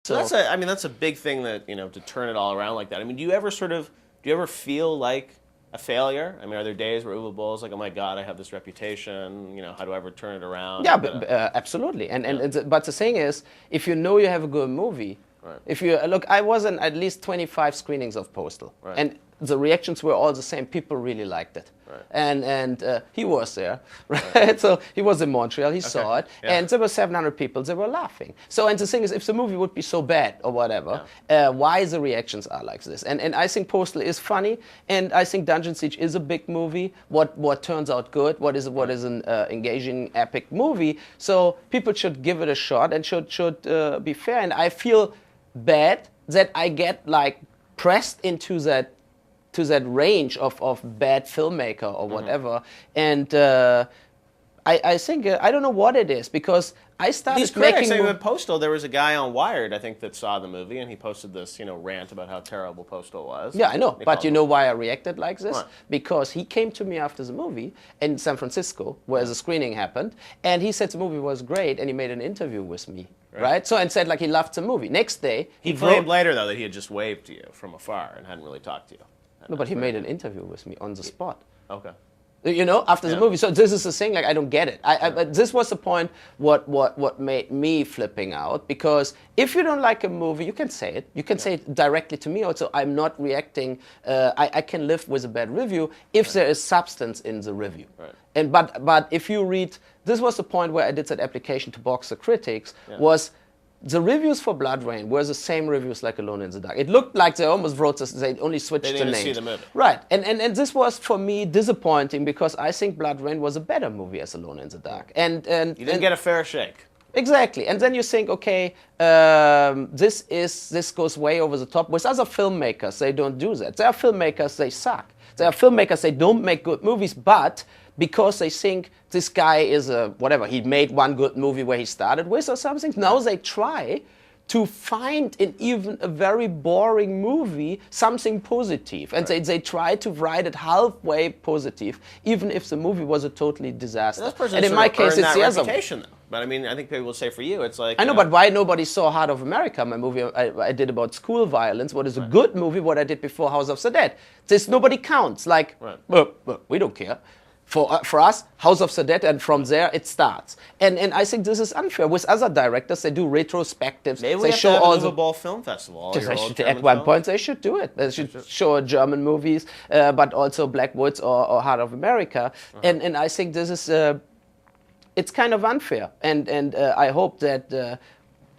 So that's a big thing that, to turn it all around like that. I mean, do you ever feel like a failure? I mean, are there days where Uwe Boll is like, oh my God, I have this reputation, how do I ever turn it around? Yeah, absolutely. But the thing is, if you know you have a good movie, right. If you look, I was in at least 25 screenings of Postal, right. And the reactions were all the same. People really liked it, right. And he was there, right? So he was in Montreal. He saw it, yeah. And there were 700 people. They were laughing. So, and the thing is, if the movie would be so bad or whatever, why the reactions are like this? And I think Postal is funny, and I think Dungeon Siege is a big movie. What turns out good? What is an engaging, epic movie? So people should give it a shot and should be fair. And I feel bad that I get like pressed into that range of bad filmmaker or whatever, and I think I don't know what it is, because I started these critics. making. With Postal, there was a guy on Wired, I think, that saw the movie, and he posted this, rant about how terrible Postal was. Yeah, I know, but you know why I reacted like this? What? Because he came to me after the movie in San Francisco, where the screening happened, and he said the movie was great, and he made an interview with me. Right. So, and said like he loved the movie. Next day, he claimed later though that he had just waved to you from afar and hadn't really talked to you. No, but he made an interview with me on the spot. Okay. After the movie. So this is the thing. Like, I don't get it. But this was the point. What made me flipping out? Because if you don't like a movie, you can say it. You can say it directly to me. Also, I'm not reacting. I can live with a bad review if there is substance in the review. Right. But if you read, this was the point where I did that application to box the critics. Was the reviews for Blood Rain were the same reviews like Alone in the Dark. It looked like they almost wrote this, they only switched the names. See the movie. Right, and this was for me disappointing, because I think Blood Rain was a better movie as Alone in the Dark. And you didn't get a fair shake. Exactly, and then you think, okay, this goes way over the top. With other filmmakers, they don't do that. There are filmmakers, they suck. There are filmmakers, they don't make good movies, but because they think this guy is he made one good movie where he started with or something, now they try to find in even a very boring movie something positive. And they try to write it halfway positive, even if the movie was a totally disaster. And in my case, it's the other one. But I mean, I think people will say for you, it's like... I know, but why nobody saw Heart of America, my movie I did about school violence, what is a good movie, what I did before House of the Dead. This nobody counts. Like, we don't care. For us, House of the Dead, and from there it starts. And I think this is unfair. With other directors, they do retrospectives. Maybe they show all the Uwe Boll Film Festival. At one point, they should do it. They should show German movies, but also Black Woods or Heart of America. And I think this is it's kind of unfair. And I hope that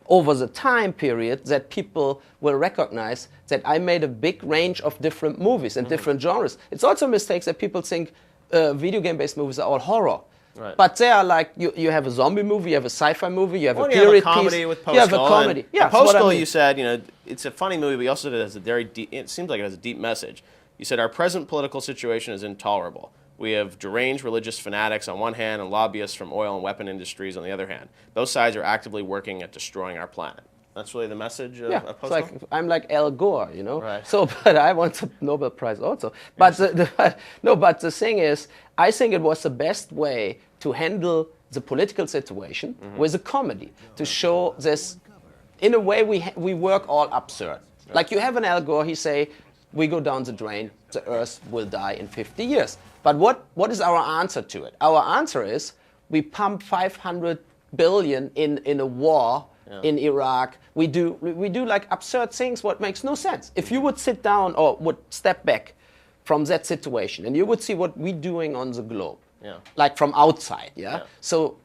over the time period that people will recognize that I made a big range of different movies and different genres. It's also mistakes that people think video game-based movies are all horror. Right. But they are like, you have a zombie movie, you have a sci-fi movie, you have a period you have a comedy piece. with Postal. You have a comedy. Yeah, Postal, you said, it's a funny movie, but you also said it has a very deep, it seems like it has a deep message. You said, our present political situation is intolerable. We have deranged religious fanatics on one hand and lobbyists from oil and weapon industries on the other hand. Both sides are actively working at destroying our planet. That's really the message of Postal? It's like, I'm like Al Gore, Right. So, but I want the Nobel Prize also. But but the thing is, I think it was the best way to handle the political situation with a comedy, to show this, in a way we work all absurd. Right. Like you have an Al Gore, he say, we go down the drain, the Earth will die in 50 years. But what is our answer to it? Our answer is, we pump 500 billion in a war in Iraq. We do like absurd things what makes no sense. If you would sit down or would step back from that situation and you would see what we're doing on the globe, like from outside, so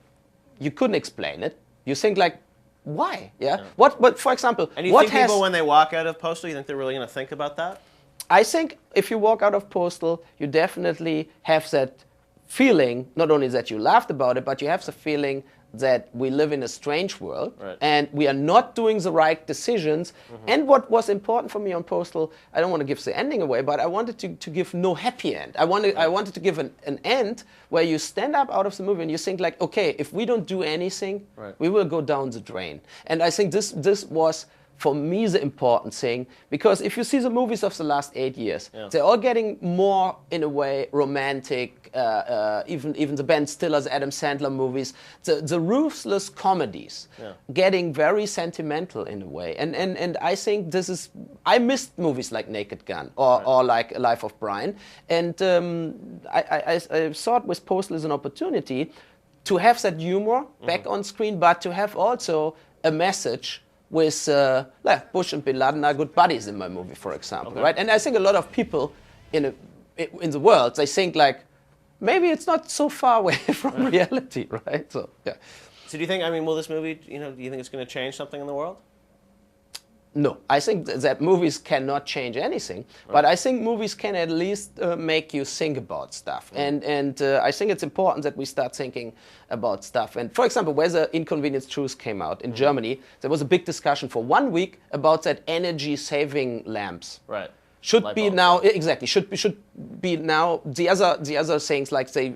you couldn't explain it. You think like, why? But for example, and you think people when they walk out of Postal, you think they're really going to think about that? I think if you walk out of Postal, you definitely have that feeling, not only that you laughed about it, but you have the feeling that we live in a strange world and we are not doing the right decisions. And what was important for me on Postal, I don't want to give the ending away, but I wanted to give no happy end. I wanted to give an end where you stand up out of the movie and you think like, okay, if we don't do anything, we will go down the drain. And I think this was, for me, the important thing, because if you see the movies of the last 8 years, they're all getting more, in a way, romantic, even the Ben Stiller's Adam Sandler movies, the ruthless comedies, getting very sentimental in a way. And I think I missed movies like Naked Gun or like Life of Brian. And I thought with Postal as an opportunity to have that humor back on screen, but to have also a message with Bush and Bin Laden are good buddies in my movie, for example, right? And I think a lot of people in the world, they think like, maybe it's not so far away from reality, right? So, yeah. So do you think, I mean, will this movie, do you think it's going to change something in the world? No, I think that movies cannot change anything, but I think movies can at least make you think about stuff. And I think it's important that we start thinking about stuff. And for example, where the Inconvenient Truth came out in Germany, there was a big discussion for 1 week about that energy-saving lamps. Right. Should be now exactly. Should be now the other things like they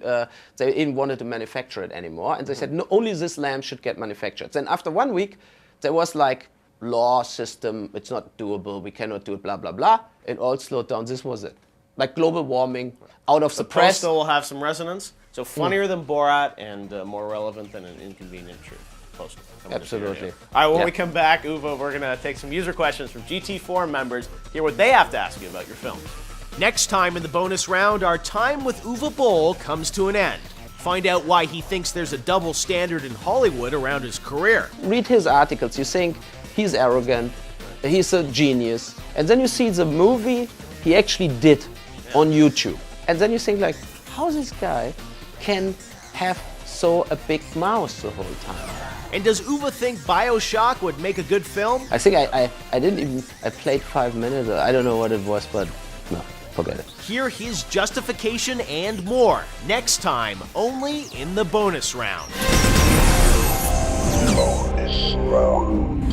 didn't want to manufacture it anymore, and they said no, only this lamp should get manufactured. Then after 1 week, there was like law system. It's not doable. We cannot do it. Blah blah blah. It all slowed down. This was it. Like global warming out of the press. Postal will have some resonance. So funnier than Borat and more relevant than an Inconvenient Truth. Postal. Absolutely. All right, when we come back, Uwe, we're going to take some user questions from GT Forum members, hear what they have to ask you about your film. Next time in the bonus round, our time with Uwe Boll comes to an end. Find out why he thinks there's a double standard in Hollywood around his career. Read his articles. You think he's arrogant, he's a genius, and then you see the movie he actually did on YouTube. And then you think like, how this guy can have so a big mouth the whole time. And does Uwe think BioShock would make a good film? I think I played 5 minutes. I don't know what it was, but no, forget it. Hear his justification and more next time, only in the bonus round. Bonus round.